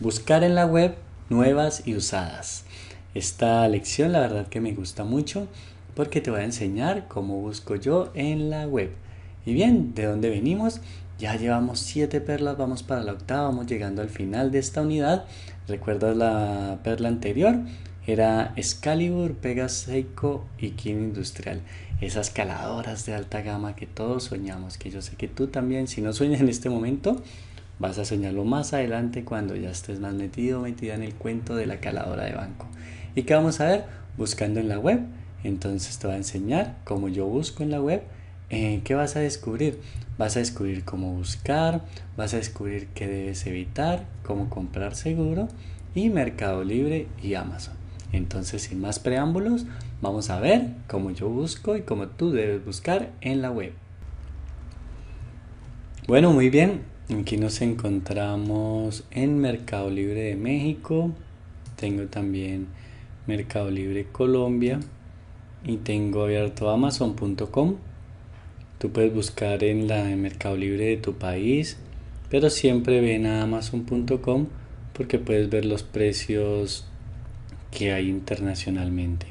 Buscar en la web nuevas y usadas. Esta lección la verdad que me gusta mucho porque te voy a enseñar cómo busco yo en la web. Y bien, ¿de dónde venimos? Ya llevamos 7 perlas, vamos para la octava, vamos llegando al final de esta unidad. ¿Recuerdas la perla anterior? Era Excalibur, Pegaseiko y King Industrial. Esas caladoras de alta gama que todos soñamos, que yo sé que tú también, si no sueñas en este momento, vas a soñarlo más adelante cuando ya estés más metido, metida en el cuento de la caladora de banco. ¿Y qué vamos a ver? Buscando en la web. Entonces te voy a enseñar cómo yo busco en la web. ¿Qué vas a descubrir? Vas a descubrir cómo buscar, vas a descubrir qué debes evitar, cómo comprar seguro y Mercado Libre y Amazon. Entonces, sin más preámbulos, vamos a ver cómo yo busco y cómo tú debes buscar en la web. Bueno, muy bien. Aquí nos encontramos en Mercado Libre de México. Tengo también Mercado Libre Colombia y tengo abierto Amazon.com. Tú puedes buscar en Mercado Libre de tu país, pero siempre ven a Amazon.com porque puedes ver los precios que hay internacionalmente.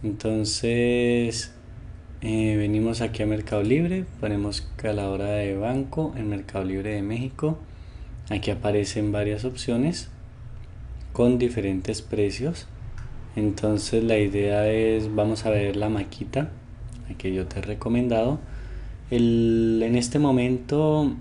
Entonces venimos aquí a Mercado Libre, ponemos caladora de banco en Mercado Libre de México. Aquí aparecen varias opciones con diferentes precios. Entonces la idea es, vamos a ver la maquita que yo te he recomendado. En este momento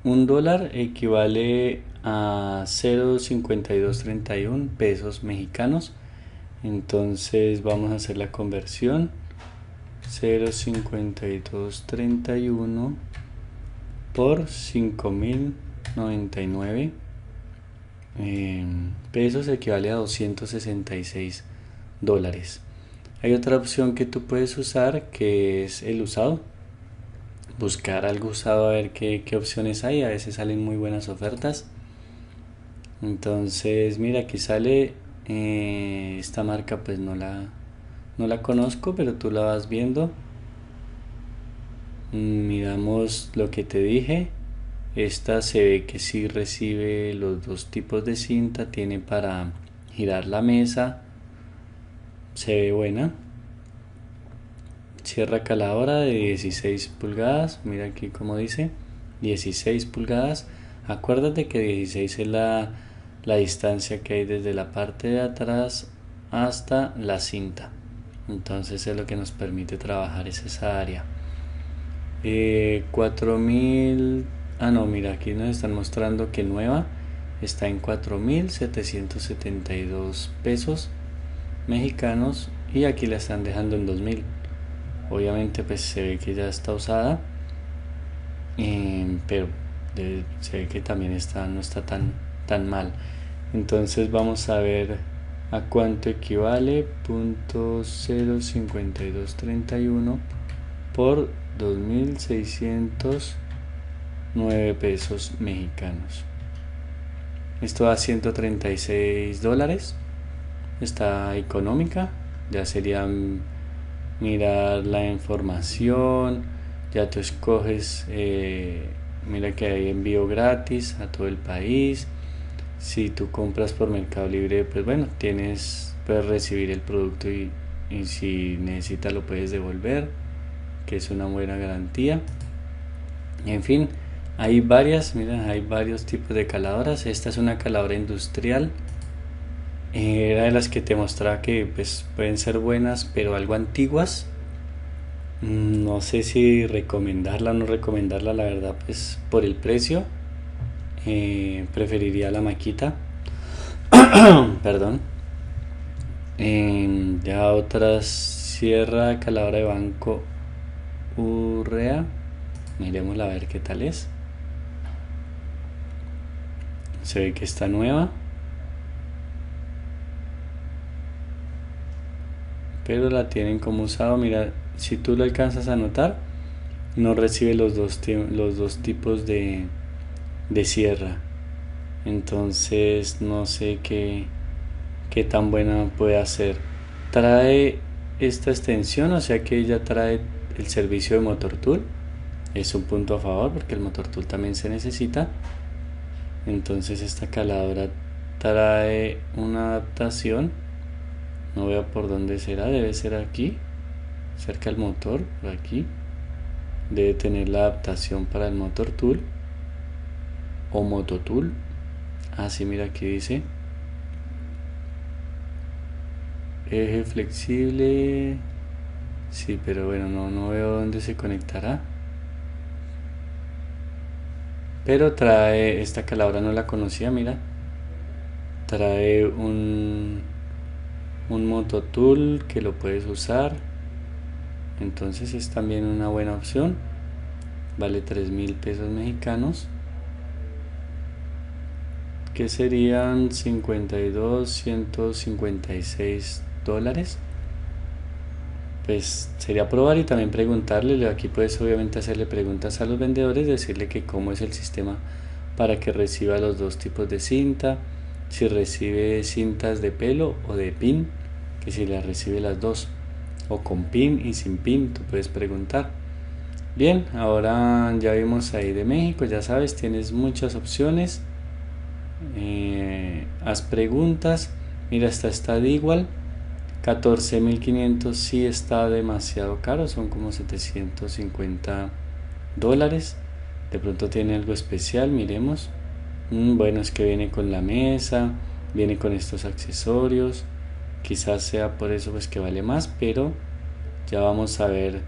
$1 equivale a 0.5231 pesos mexicanos. Entonces vamos a hacer la conversión. 0.5231 por 5.099 pesos equivale a $266. Hay otra opción que tú puedes usar que es el usado. Buscar algo usado a ver qué opciones hay. A veces salen muy buenas ofertas. Entonces mira, aquí sale esta marca, pues no la conozco, pero tú la vas viendo. Miramos lo que te dije. Esta se ve que sí recibe los dos tipos de cinta. Tiene para girar la mesa. Se ve buena. Sierra caladora de 16 pulgadas. Mira aquí como dice 16 pulgadas. Acuérdate que 16 es la distancia que hay desde la parte de atrás hasta la cinta. Entonces es lo que nos permite trabajar esa área. 4.000. No, mira, aquí nos están mostrando que nueva está en 4.772 pesos mexicanos y aquí la están dejando en 2.000. Obviamente pues se ve que ya está usada, pero se ve que también no está tan mal. Entonces vamos a ver a cuánto equivale. 0.05231 por 2.609 pesos mexicanos. Esto da $136. Está económica. Ya sería mirar la información. Ya tú escoges. Mira que hay envío gratis a todo el país. Si tú compras por Mercado Libre, pues bueno, puedes recibir el producto y si necesitas lo puedes devolver, que es una buena garantía. En fin, hay varios tipos de caladoras. Esta es una caladora industrial. Era de las que te mostraba que pues pueden ser buenas, pero algo antiguas. No sé si recomendarla o no recomendarla, la verdad, pues por el precio. Preferiría la maquita. Perdón. Ya otras, Sierra caladora de banco Urrea. Miremosla a ver qué tal es. Se ve que está nueva, pero la tienen como usado. Mira, si tú lo alcanzas a notar, no recibe los dos tipos de sierra. Entonces no sé qué tan buena puede ser. Trae esta extensión, o sea que ya trae el servicio de motor tool. Es un punto a favor porque el motor tool también se necesita. Entonces esta caladora trae una adaptación, no veo por dónde será, debe ser aquí, cerca del motor, por aquí. Debe tener la adaptación para el motor tool o mototool. Así, mira, aquí dice eje flexible. Sí, pero bueno, no veo dónde se conectará. Pero trae, esta caladora no la conocía, mira. Trae un mototool que lo puedes usar. Entonces es también una buena opción. Vale 3.000 pesos mexicanos, que serían 156 dólares. Pues sería probar y también preguntarle. Aquí puedes obviamente hacerle preguntas a los vendedores, decirle que cómo es el sistema para que reciba los dos tipos de cinta, si recibe cintas de pelo o de pin, que si las recibe las dos, o con pin y sin pin, tú puedes preguntar. Bien, ahora ya vimos ahí de México, ya sabes, tienes muchas opciones. Haz preguntas. Mira, está de igual. 14.500 sí está demasiado caro, son como 750 dólares. De pronto tiene algo especial, miremos. Bueno, es que viene con la mesa, viene con estos accesorios. Quizás sea por eso pues que vale más, pero ya vamos a ver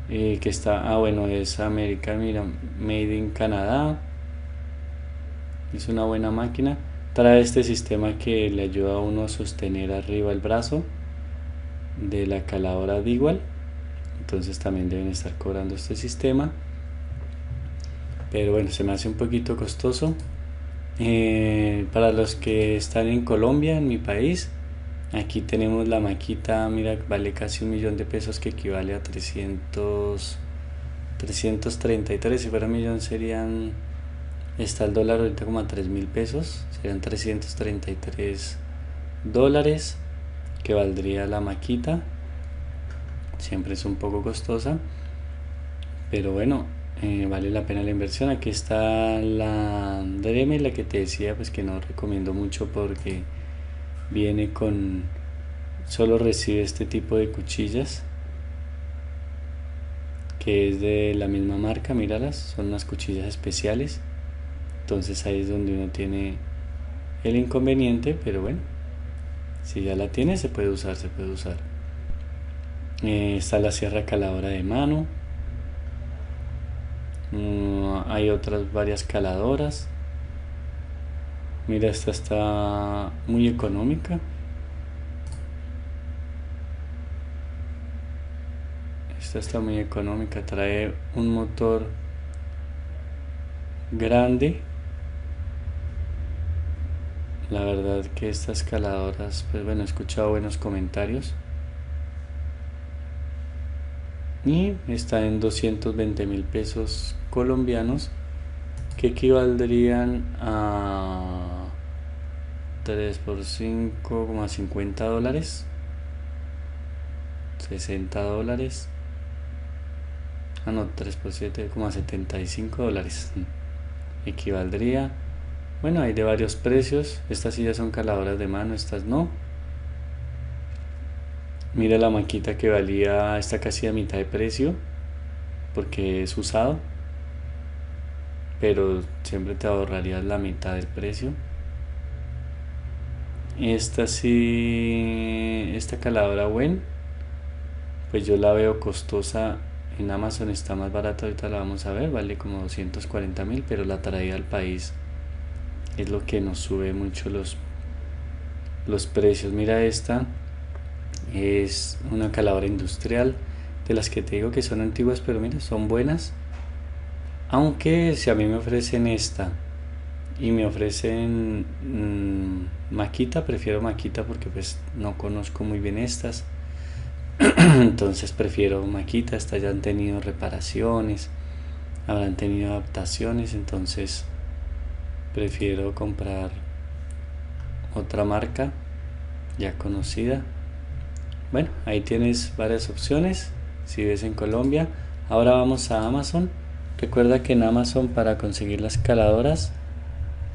que está. Bueno, es American, mira, Made in Canadá. Es una buena máquina. Trae este sistema que le ayuda a uno a sostener arriba el brazo de la caladora de igual. Entonces también deben estar cobrando este sistema. Pero bueno, se me hace un poquito costoso. Para los que están en Colombia, en mi país, aquí tenemos la maquita, mira, vale casi 1.000.000 de pesos, que equivale a 333. Si fuera 1.000.000 serían, está el dólar ahorita como a 3.000 pesos, serían 333 dólares que valdría la maquita. Siempre es un poco costosa, pero bueno, vale la pena la inversión. Aquí está la Dremel, la que te decía pues que no recomiendo mucho porque viene con, solo recibe este tipo de cuchillas, que es de la misma marca, míralas, son unas cuchillas especiales. Entonces ahí es donde uno tiene el inconveniente, pero bueno, si ya la tiene se puede usar, se puede usar. Está la sierra caladora de mano. Hay otras varias caladoras. Mira, esta está muy económica. Esta está muy económica. Trae un motor grande. La verdad que estas caladoras, pues bueno, he escuchado buenos comentarios. Y está en 220.000 pesos colombianos, que equivaldrían a 3 por 5, como a 50 dólares, 60 dólares. No, 3 por 7, como a 75 dólares. Equivaldría. Bueno, hay de varios precios. Estas sí ya son caladoras de mano, estas no. Mira la maquita que valía, está casi a mitad de precio porque es usado, pero siempre te ahorrarías la mitad del precio. Esta sí, esta caladora Wen, pues yo la veo costosa. En Amazon está más barata, ahorita la vamos a ver, vale como 240.000, pero la traída al país es lo que nos sube mucho los precios. Mira, esta es una caladora industrial, de las que te digo que son antiguas, pero mira, son buenas. Aunque si a mí me ofrecen esta y me ofrecen maquita, prefiero maquita porque pues no conozco muy bien estas. Entonces prefiero maquita. Estas ya han tenido reparaciones, habrán tenido adaptaciones, entonces prefiero comprar otra marca ya conocida. Bueno, ahí tienes varias opciones si vives en Colombia. Ahora vamos a Amazon. Recuerda que en Amazon, para conseguir las caladoras,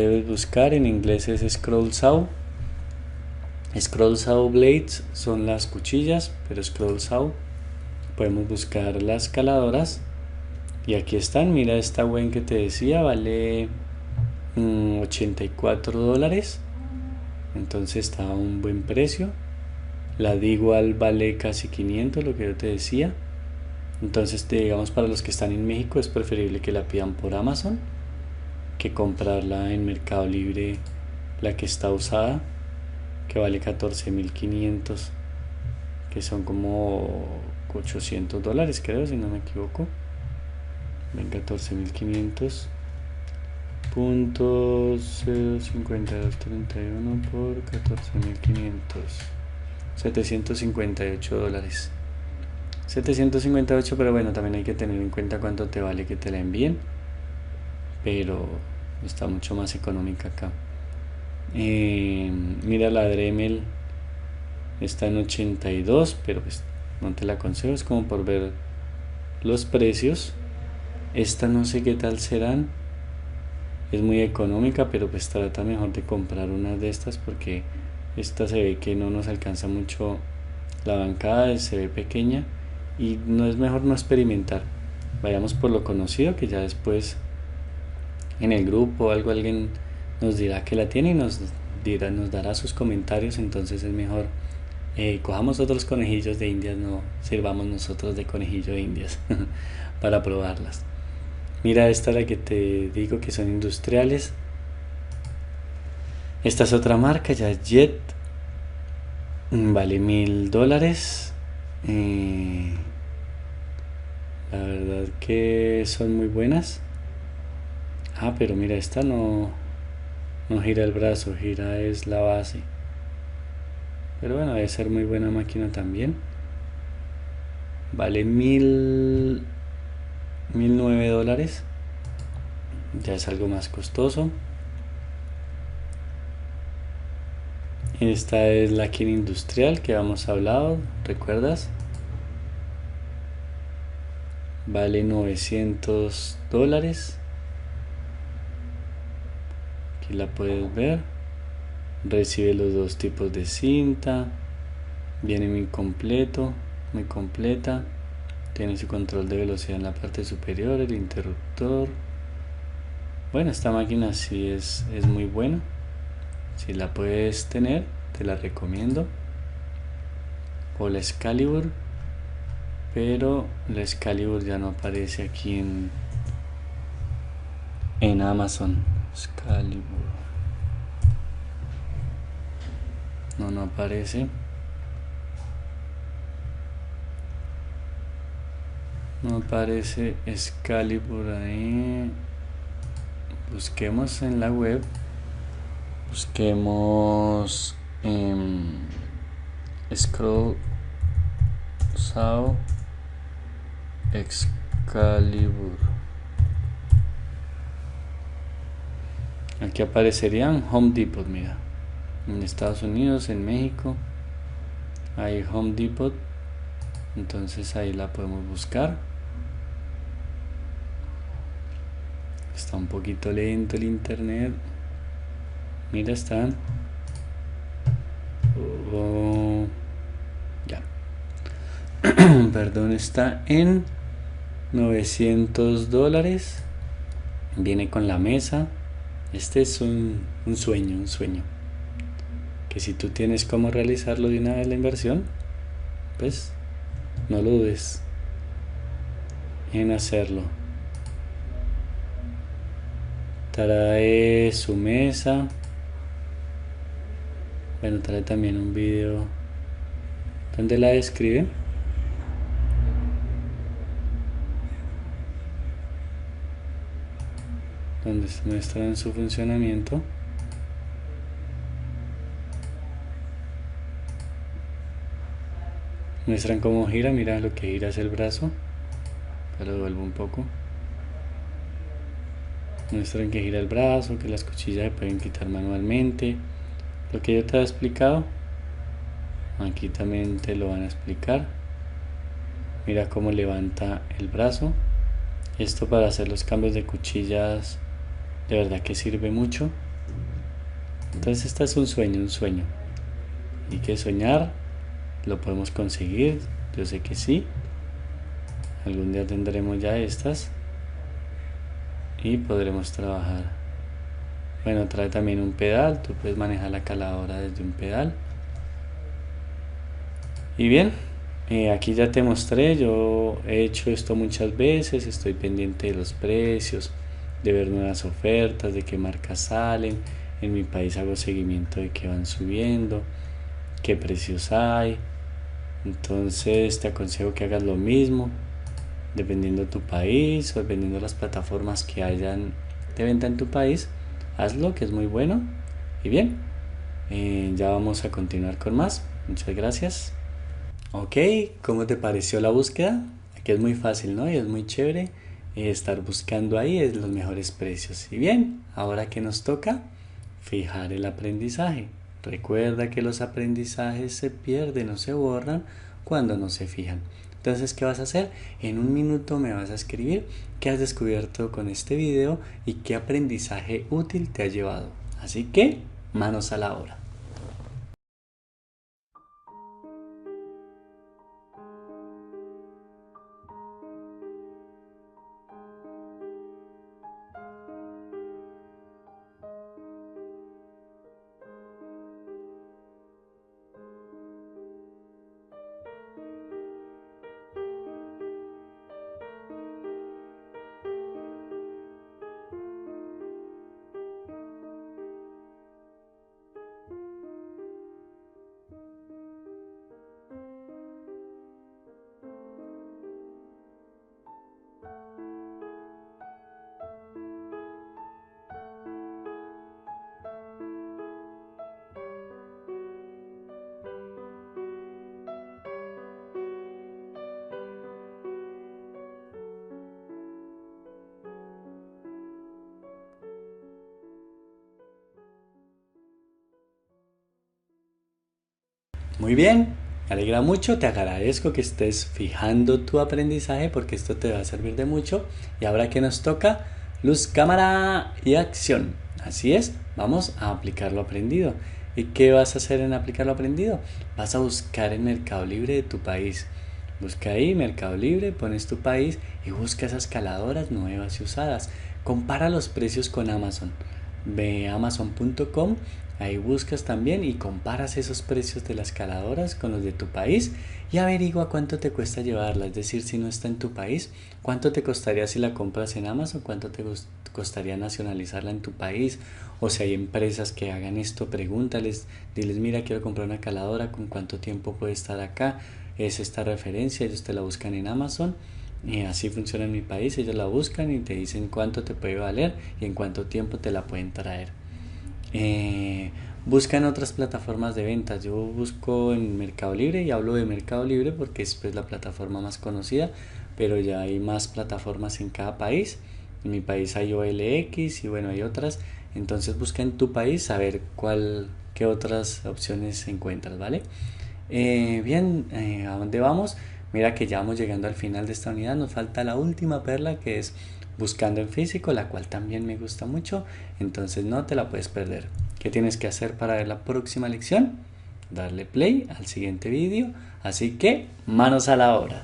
debes buscar, en inglés es Scroll Saw. Scroll Saw Blades son las cuchillas, pero Scroll Saw podemos buscar las caladoras. Y aquí están, mira esta Wen que te decía, vale $84. Entonces está a un buen precio. La de igual vale casi 500, lo que yo te decía. Entonces, digamos, para los que están en México es preferible que la pidan por Amazon que comprarla en Mercado Libre, la que está usada, que vale 14.500, que son como $800, creo, si no me equivoco. Ven, 14.500 .05231 por 14.500, $758. 758, pero bueno, también hay que tener en cuenta cuánto te vale que te la envíen, pero está mucho más económica acá. Mira, la Dremel está en 82, pero pues no te la aconsejo, es como por ver los precios. Esta no sé qué tal serán, es muy económica, pero pues trata mejor de comprar una de estas porque esta se ve que no nos alcanza mucho la bancada, se ve pequeña y no es mejor no experimentar. Vayamos por lo conocido, que ya después en el grupo o algo alguien nos dirá que la tiene y nos dará sus comentarios. Entonces es mejor cojamos otros conejillos de indias, no sirvamos nosotros de conejillo de indias para probarlas. Mira, esta la que te digo que son industriales. Esta es otra marca, ya Jet, vale $1.000. La verdad que son muy buenas. Pero mira, esta no gira el brazo, gira es la base. Pero bueno, debe ser muy buena máquina también. Vale $1.009. Ya es algo más costoso. Esta es la King Industrial que habíamos hablado, ¿recuerdas? Vale $900. Aquí la puedes ver. Recibe los dos tipos de cinta. Viene muy completo, muy completa. Tiene su control de velocidad en la parte superior, el interruptor. Bueno, esta máquina sí es muy buena. Si la puedes tener, te la recomiendo. O la Excalibur, pero la Excalibur ya no aparece aquí en Amazon. Excalibur no aparece. No aparece Excalibur ahí. Busquemos en la web. Busquemos Scroll Saw Excalibur. Aquí aparecerían Home Depot, mira. En Estados Unidos, en México hay Home Depot. Entonces ahí la podemos buscar. Está un poquito lento el internet. Mira, están. Ya. Perdón, está en $900. Viene con la mesa. Este es un sueño. Que si tú tienes cómo realizarlo de una vez la inversión, pues no lo dudes en hacerlo. Trae su mesa. Bueno, trae también un video donde la describe. Donde se muestran su funcionamiento. Muestran cómo gira, mira lo que gira es el brazo. Lo devuelvo un poco. Muestran que gira el brazo, que las cuchillas se pueden quitar manualmente. Lo que yo te he explicado, aquí también te lo van a explicar. Mira cómo levanta el brazo. Esto para hacer los cambios de cuchillas de verdad que sirve mucho. Entonces este es un sueño, un sueño. Hay que soñar, lo podemos conseguir, yo sé que sí. Algún día tendremos ya estas y podremos trabajar. Bueno, trae también un pedal, tú puedes manejar la caladora desde un pedal. Y bien, aquí ya te mostré, yo he hecho esto muchas veces, estoy pendiente de los precios, de ver nuevas ofertas, de qué marcas salen. En mi país hago seguimiento de qué van subiendo, qué precios hay. Entonces te aconsejo que hagas lo mismo, dependiendo de tu país o dependiendo de las plataformas que hayan de venta en tu país. Hazlo, que es muy bueno. Y bien, ya vamos a continuar con más. Muchas gracias. Ok, ¿cómo te pareció la búsqueda? Aquí es muy fácil, ¿no? Y es muy chévere estar buscando ahí es los mejores precios. Y bien, ahora que nos toca fijar el aprendizaje. Recuerda que los aprendizajes se pierden o se borran cuando no se fijan. Entonces, ¿qué vas a hacer? En un minuto me vas a escribir qué has descubierto con este video y qué aprendizaje útil te ha llevado. Así que, manos a la obra. Muy bien, me alegra mucho, te agradezco que estés fijando tu aprendizaje porque esto te va a servir de mucho. Y ahora que nos toca, luz, cámara y acción. Así es, vamos a aplicar lo aprendido. ¿Y qué vas a hacer en aplicar lo aprendido? Vas a buscar en Mercado Libre de tu país. Busca ahí Mercado Libre, pones tu país y busca esas caladoras nuevas y usadas. Compara los precios con Amazon. Ve a amazon.com, ahí buscas también y comparas esos precios de las caladoras con los de tu país y averigua cuánto te cuesta llevarla. Es decir, si no está en tu país, cuánto te costaría si la compras en Amazon, cuánto te costaría nacionalizarla en tu país. O si hay empresas que hagan esto, pregúntales, diles, mira, quiero comprar una caladora, con cuánto tiempo puede estar acá, es esta referencia, ellos te la buscan en Amazon. Y así funciona en mi país, ellos la buscan y te dicen cuánto te puede valer y en cuánto tiempo te la pueden traer. Busca en otras plataformas de ventas. Yo busco en Mercado Libre y hablo de Mercado Libre porque es pues la plataforma más conocida, pero ya hay más plataformas en cada país. En mi país hay OLX y bueno, hay otras. Entonces busca en tu país a ver qué otras opciones encuentras, ¿vale? Bien, ¿a dónde vamos? Mira que ya vamos llegando al final de esta unidad. Nos falta la última perla que es buscando en físico, la cual también me gusta mucho. Entonces no te la puedes perder. ¿Qué tienes que hacer para ver la próxima lección? Darle play al siguiente vídeo. Así que manos a la obra.